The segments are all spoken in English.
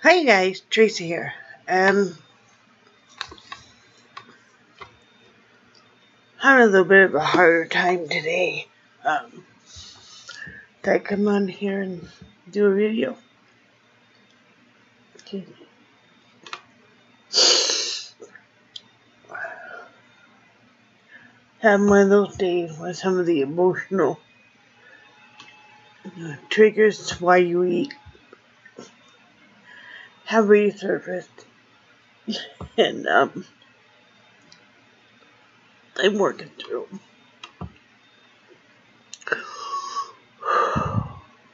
Hi guys, Theresa here. Having a little bit of a harder time today. Did I come on here and do a video? Excuse me. Having one of those days with some of the emotional triggers to why you eat have resurfaced. And I'm working through them.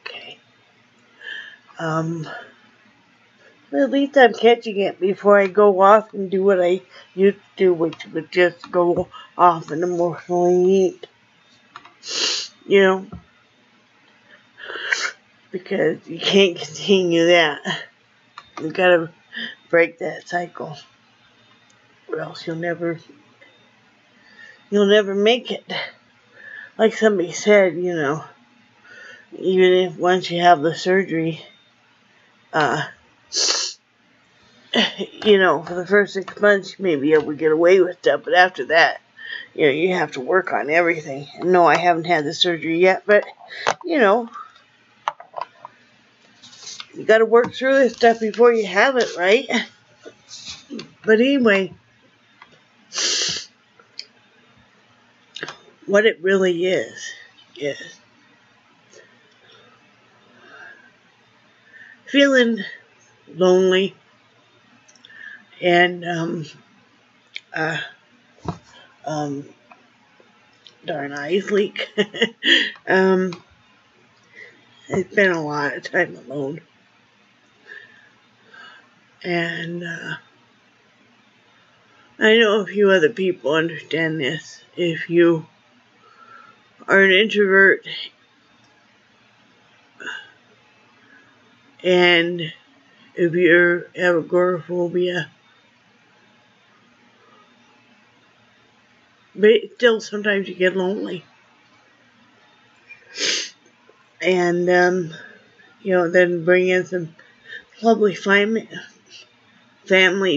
Okay. But at least I'm catching it before I go off and do what I used to do, which would just go off and emotionally eat. You know? Because you can't continue that. You gotta break that cycle, or else you'll never make it. Like somebody said, even if once you have the surgery, for the first 6 months you may be able to get away with stuff, but after that, you have to work on everything. And no, I haven't had the surgery yet, but you gotta work through this stuff before you have it, right? But anyway, what it really is feeling lonely and darn eyes leak. It's been a lot of time alone, and I know a few other people understand this. If you are an introvert and if you have agoraphobia, but still sometimes you get lonely. And, then bring in some lovely family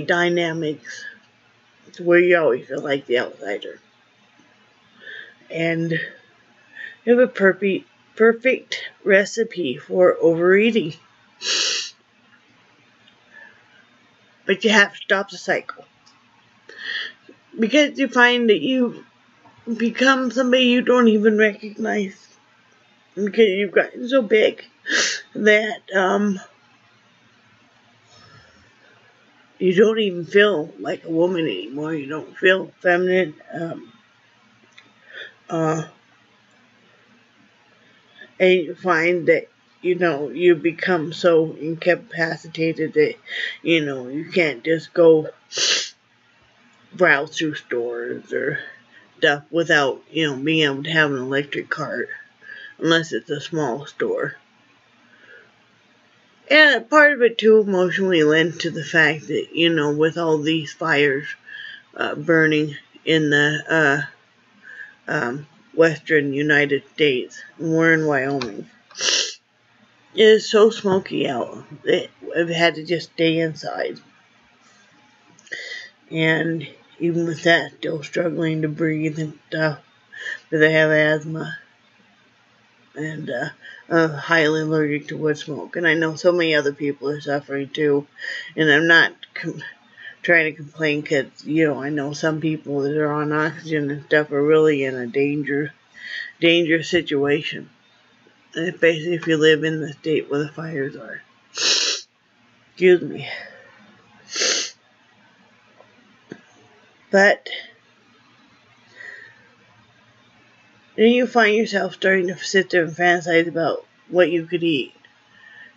dynamics to where you always feel like the outsider. And you have a perfect recipe for overeating. But you have to stop the cycle. Because you find that you become somebody you don't even recognize. Because you've gotten so big that you don't even feel like a woman anymore. You don't feel feminine. And you find that, you become so incapacitated that, you can't just go browse through stores or stuff without, being able to have an electric cart. Unless it's a small store. And part of it too emotionally lent to the fact that, with all these fires burning in the western United States, and we're in Wyoming, it is so smoky out that I've had to just stay inside. And even with that, still struggling to breathe and stuff, because I have asthma. And highly allergic to wood smoke. And I know so many other people are suffering too. And I'm not trying to complain because, I know some people that are on oxygen and stuff are really in a dangerous situation. And especially if you live in the state where the fires are. Excuse me. But then you find yourself starting to sit there and fantasize about what you could eat.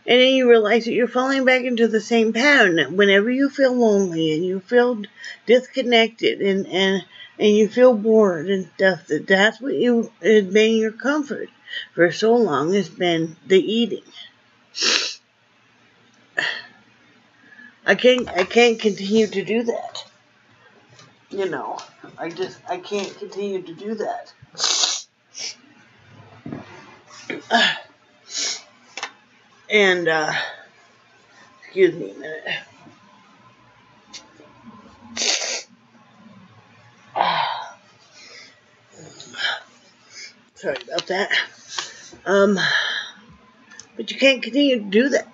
And then you realize that you're falling back into the same pattern. That whenever you feel lonely and you feel disconnected and you feel bored and stuff, that's what has been your comfort for so long, has been the eating. I can't continue to do that. I can't continue to do that. And Excuse me a minute. Sorry about that. But you can't continue to do that,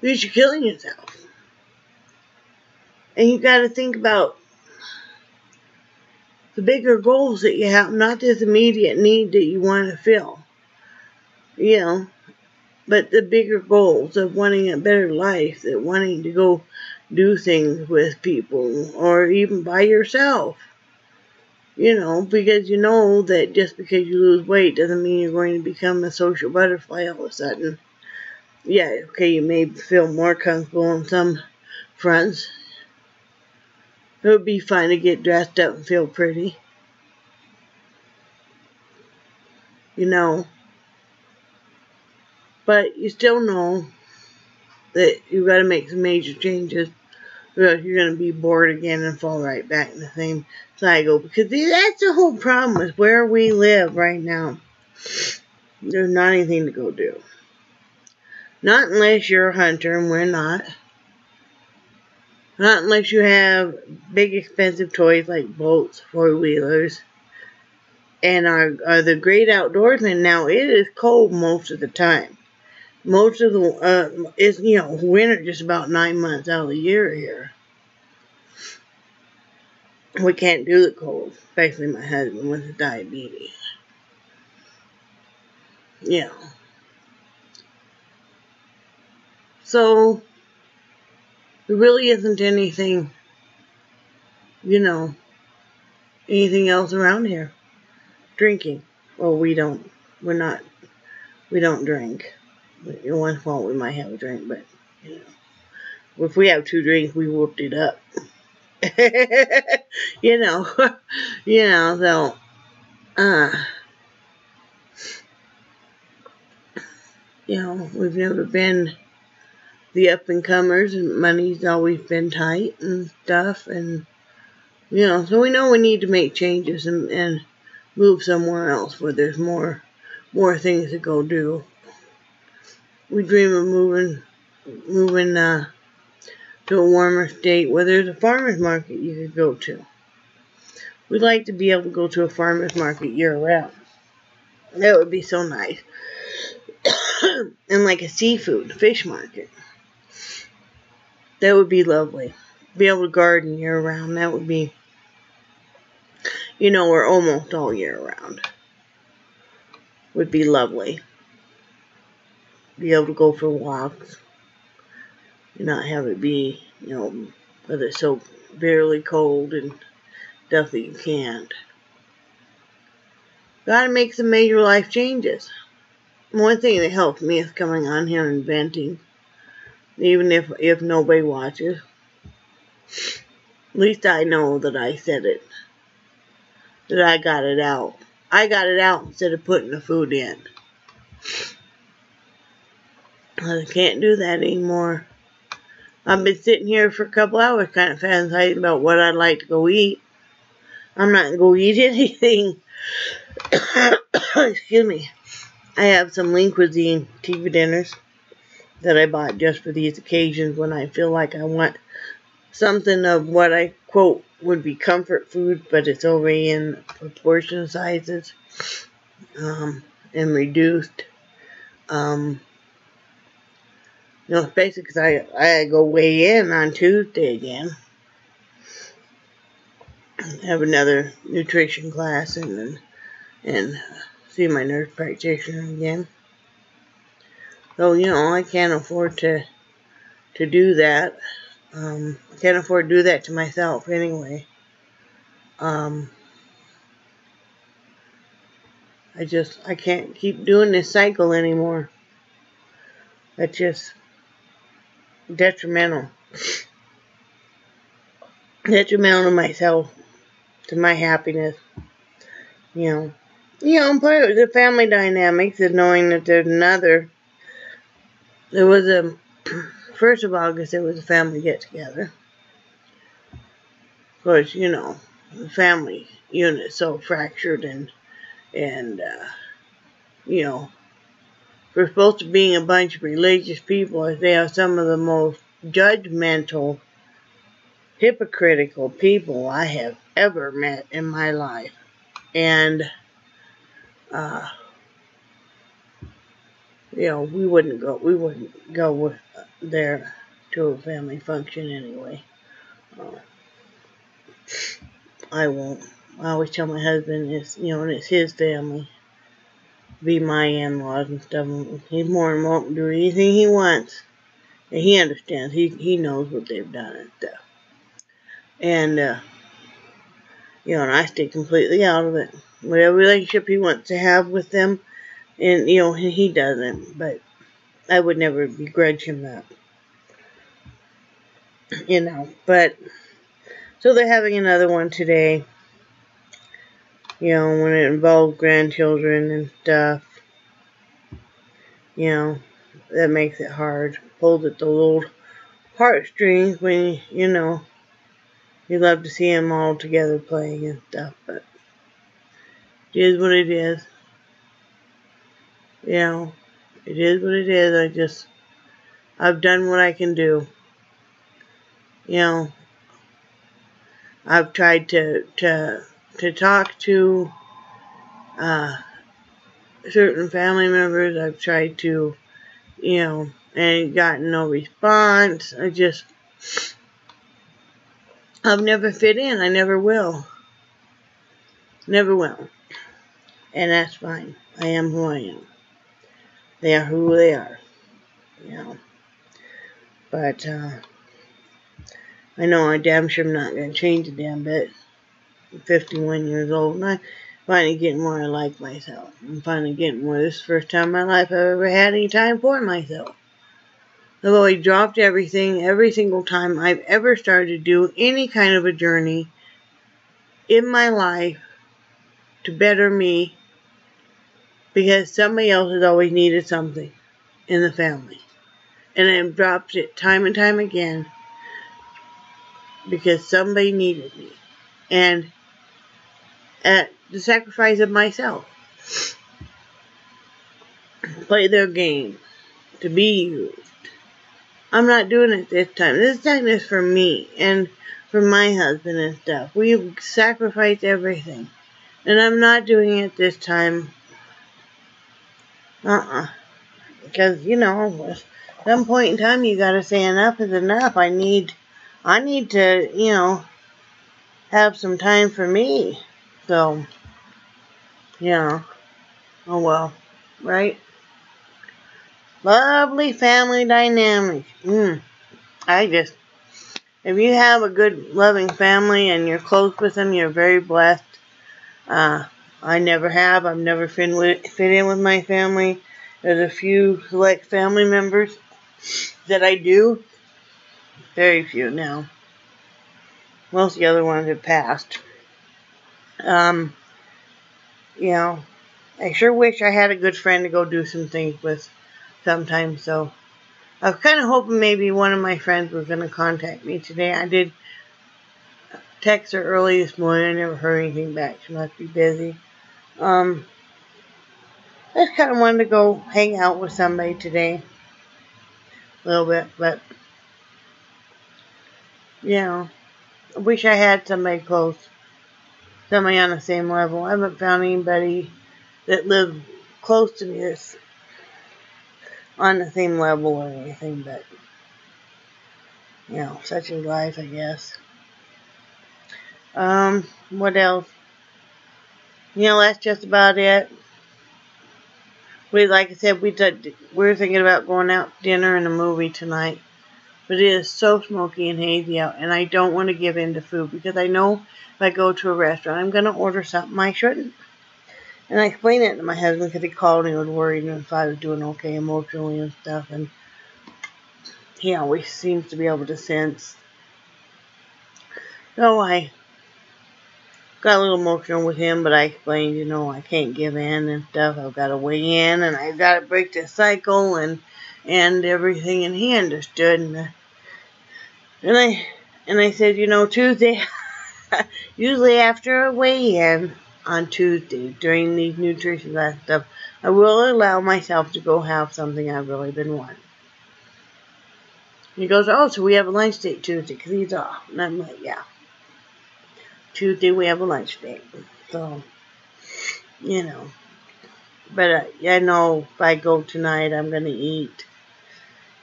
because you're killing yourself. And you got to think about the bigger goals that you have, not this immediate need that you want to fill, you know, but the bigger goals of wanting a better life, that wanting to go do things with people or even by yourself, you know, because you know that just because you lose weight doesn't mean you're going to become a social butterfly all of a sudden. Yeah, okay, you may feel more comfortable on some fronts. It would be fun to get dressed up and feel pretty, you know, but you still know that you've got to make some major changes, or else you're going to be bored again and fall right back in the same cycle. Because that's the whole problem with where we live right now. There's not anything to go do. Not unless you're a hunter, and we're not. Not unless you have big expensive toys like boats, four-wheelers, and are the great outdoorsmen. Now, it is cold most of the time. Most of the, it's, you know, winter just about 9 months out of the year here. We can't do the cold, especially my husband with his diabetes. Yeah. So, there really isn't anything, you know, anything else around here. Drinking. Well, we don't drink. Once in a while we might have a drink, but, you know, if we have 2 drinks, we whooped it up. you know, so, you know, we've never been the up-and-comers, and money's always been tight and stuff, and, you know, so we know we need to make changes and move somewhere else where there's more things to go do. We dream of moving to a warmer state where there's a farmer's market you could go to. We'd like to be able to go to a farmer's market year-round. That would be so nice. And like a fish market. That would be lovely. Be able to garden year-round. That would be, you know, or almost all year-round. Would be lovely. Be able to go for walks. And not have it be, you know, whether it's so barely cold and stuff that you can't. Gotta make some major life changes. One thing that helps me is coming on here and venting. Even if nobody watches. At least I know that I said it. That I got it out. I got it out instead of putting the food in. I can't do that anymore. I've been sitting here for a couple hours kind of fantasizing about what I'd like to go eat. I'm not going to go eat anything. Excuse me. I have some Lean Cuisine TV dinners that I bought just for these occasions when I feel like I want something of what I, quote, would be comfort food, but it's already in proportion sizes and reduced. You know, especially because I go weigh in on Tuesday again. Have another nutrition class and see my nurse practitioner again. So, you know, I can't afford to do that. I can't afford to do that to myself anyway. I can't keep doing this cycle anymore. That's just detrimental. Detrimental to myself, to my happiness. You know, part of the family dynamics is knowing that there was a 1st of August, there was a family get-together. Of course, you know, the family unit is so fractured and you know, we're supposed to be a bunch of religious people, as they are some of the most judgmental, hypocritical people I have ever met in my life. And, you know, we wouldn't go there to a family function anyway. I won't. I always tell my husband it's, you know, and it's his family. Be my in-laws and stuff. He's more than welcome to do anything he wants. And he understands. He knows what they've done and stuff. And, you know, and I stay completely out of it. Whatever relationship he wants to have with them, and, you know, he doesn't. But I would never begrudge him that. You know, but, so they're having another one today. You know, when it involves grandchildren and stuff. You know, that makes it hard. Pulls at the little heartstrings when, you know, you love to see them all together playing and stuff. But it is what it is. You know, it is what it is. I've done what I can do. You know, I've tried to talk to certain family members. I've tried to, you know, and gotten no response. I've never fit in. I never will. Never will. And that's fine. I am who I am. They are who they are. You know. But, I know I damn sure am not going to change a damn bit. I'm 51 years old, and I'm finally getting where I like myself. I'm finally getting where this is the first time in my life I've ever had any time for myself. I've always dropped everything every single time I've ever started to do any kind of a journey in my life to better me, because somebody else has always needed something in the family. And I've dropped it time and time again because somebody needed me. And at the sacrifice of myself. Play their game. To be used. I'm not doing it this time. This time is for me and for my husband and stuff. We've sacrificed everything. And I'm not doing it this time. Because, you know, at some point in time you gotta say enough is enough. I need to, you know, have some time for me. So, yeah. Oh well. Right? Lovely family dynamics. If you have a good, loving family and you're close with them, you're very blessed. I never have. I've never fit in with my family. There's a few select family members that I do. Very few now. Most of the other ones have passed. You know, I sure wish I had a good friend to go do some things with sometime, so I was kind of hoping maybe one of my friends was going to contact me today. I did text her early this morning. I never heard anything back. She must be busy. I just kind of wanted to go hang out with somebody today. A little bit, but, you know, I wish I had somebody close. Somebody on the same level. I haven't found anybody that lives close to me that's on the same level or anything, but, you know, such is life, I guess. What else? You know, that's just about it. Like I said, we're thinking about going out to dinner and a movie tonight. But it is so smoky and hazy out, and I don't want to give in to food, because I know if I go to a restaurant, I'm going to order something I shouldn't. And I explained it to my husband, because he called and he was worried if I was doing okay emotionally and stuff, and he always seems to be able to sense. So I got a little emotional with him, but I explained, you know, I can't give in and stuff. I've got to weigh in, and I've got to break this cycle and everything, and he understood. And I said, you know, Tuesday, usually after a weigh-in on Tuesday during these nutrition stuff, I will allow myself to go have something I've really been wanting. He goes, oh, so we have a lunch date Tuesday because he's off. And I'm like, yeah. Tuesday we have a lunch date. So, you know. But I know if I go tonight, I'm going to eat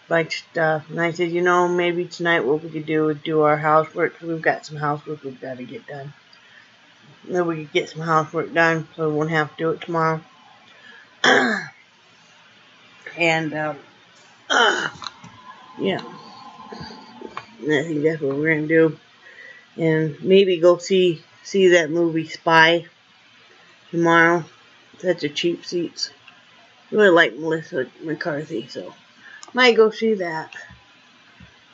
a bunch of stuff. And I said, you know, maybe tonight what we could do is do our housework. Because we've got some housework we've got to get done. And then we could get some housework done so we won't have to do it tomorrow. And, yeah. And I think that's what we're going to do. And maybe go see that movie Spy tomorrow. Such a cheap seats. I really like Melissa McCarthy, so might go see that.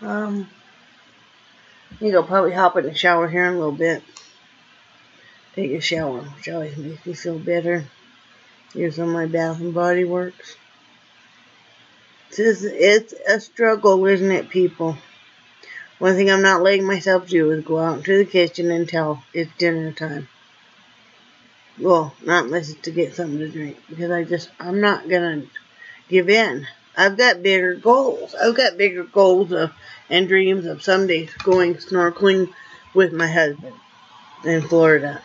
I think I'll probably hop in the shower here in a little bit. Take a shower, which always makes me feel better. Here's some of my Bath and Body Works. It's a struggle, isn't it, people? One thing I'm not letting myself do is go out into the kitchen until it's dinner time. Well, not unless it's to get something to drink. Because I'm not going to give in. I've got bigger goals. I've got bigger goals and dreams of someday going snorkeling with my husband in Florida.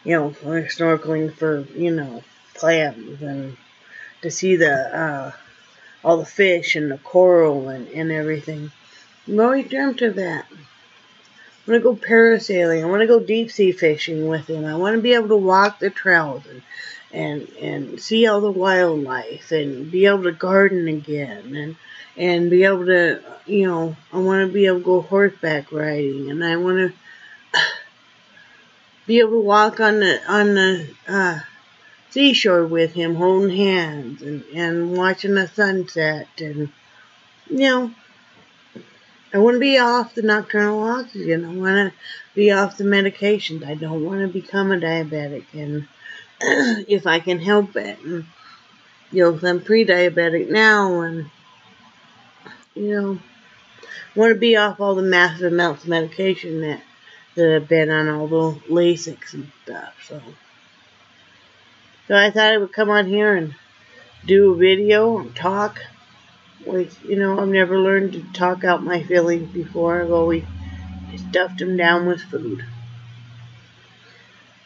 You know, snorkeling for, you know, clams and to see all the fish and the coral and everything. I've always dreamt of that. I want to go parasailing. I want to go deep sea fishing with him. I want to be able to walk the trails and see all the wildlife and be able to garden again and be able to, you know, I want to be able to go horseback riding, and I want to be able to walk on the seashore with him, holding hands and watching the sunset, and, you know, I want to be off the nocturnal oxygen. I want to be off the medications. I don't want to become a diabetic, and if I can help it. And, you know, 'cause I'm pre-diabetic now, and, you know, I want to be off all the massive amounts of medication that I've been on, all the Lasix and stuff. So I thought I would come on here and do a video and talk. You know, I've never learned to talk out my feelings before. I've always stuffed them down with food.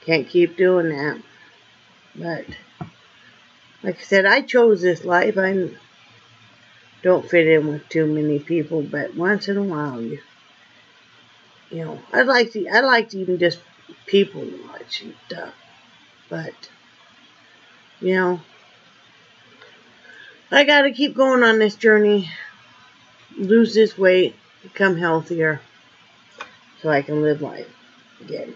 Can't keep doing that. But, like I said, I chose this life. I don't fit in with too many people, but once in a while, you know, I'd like to even just people watch and stuff. But, you know, I gotta keep going on this journey, lose this weight, become healthier, so I can live life again.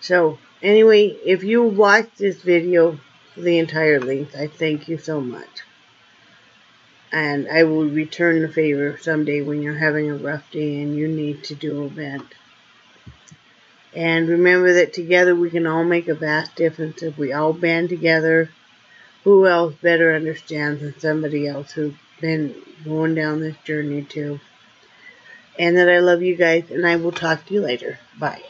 So, anyway, if you watched this video for the entire length, I thank you so much. And I will return the favor someday when you're having a rough day and you need to do a vent. And remember that together we can all make a vast difference if we all band together. Who else better understands than somebody else who's been going down this journey too? And that I love you guys, and I will talk to you later. Bye.